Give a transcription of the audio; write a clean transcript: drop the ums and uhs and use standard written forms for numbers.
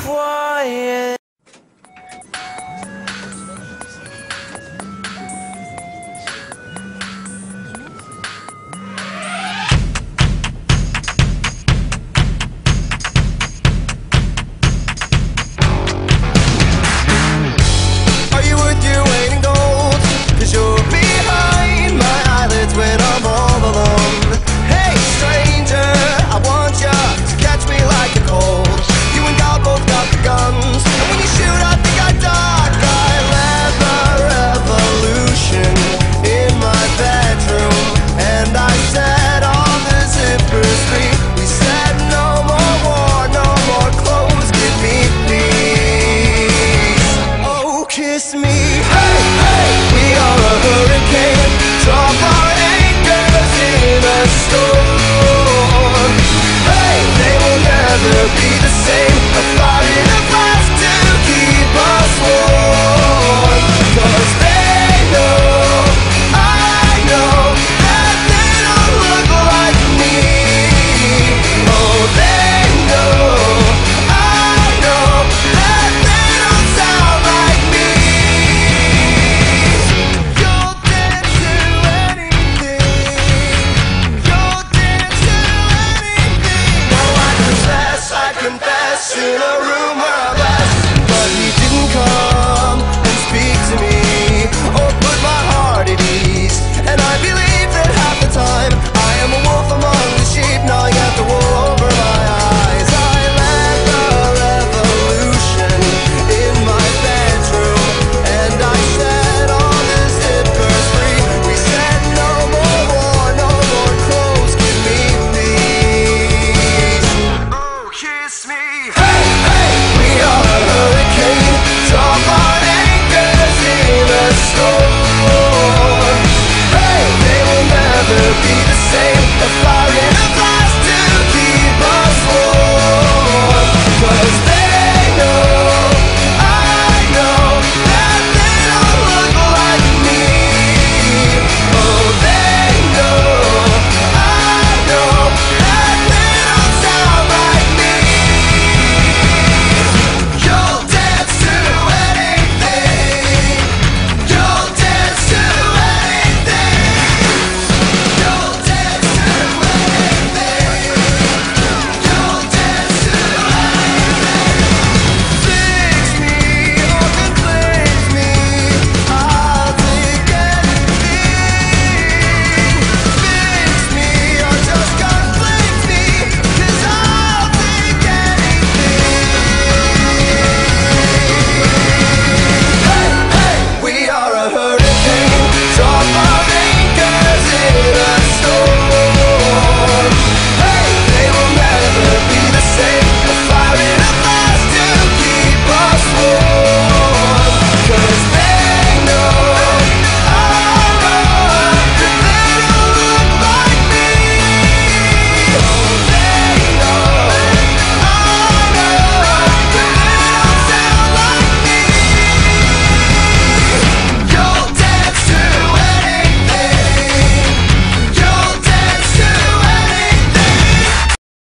quiet. Are you worth your weight in gold? 'Cause you're behind my eyelids when I'm all alone. Hey stranger, I want ya to catch me like a cold. You and God both got the guns, and when you shoot I think I duck. I led the revolution in my bedroom, and I said all the zippers free. We said no more war, no more clothes, give me peace. Oh, kiss me, hey, hey, we are a hurricane. Drop our anchors in a storm. Hey, they will never be the same.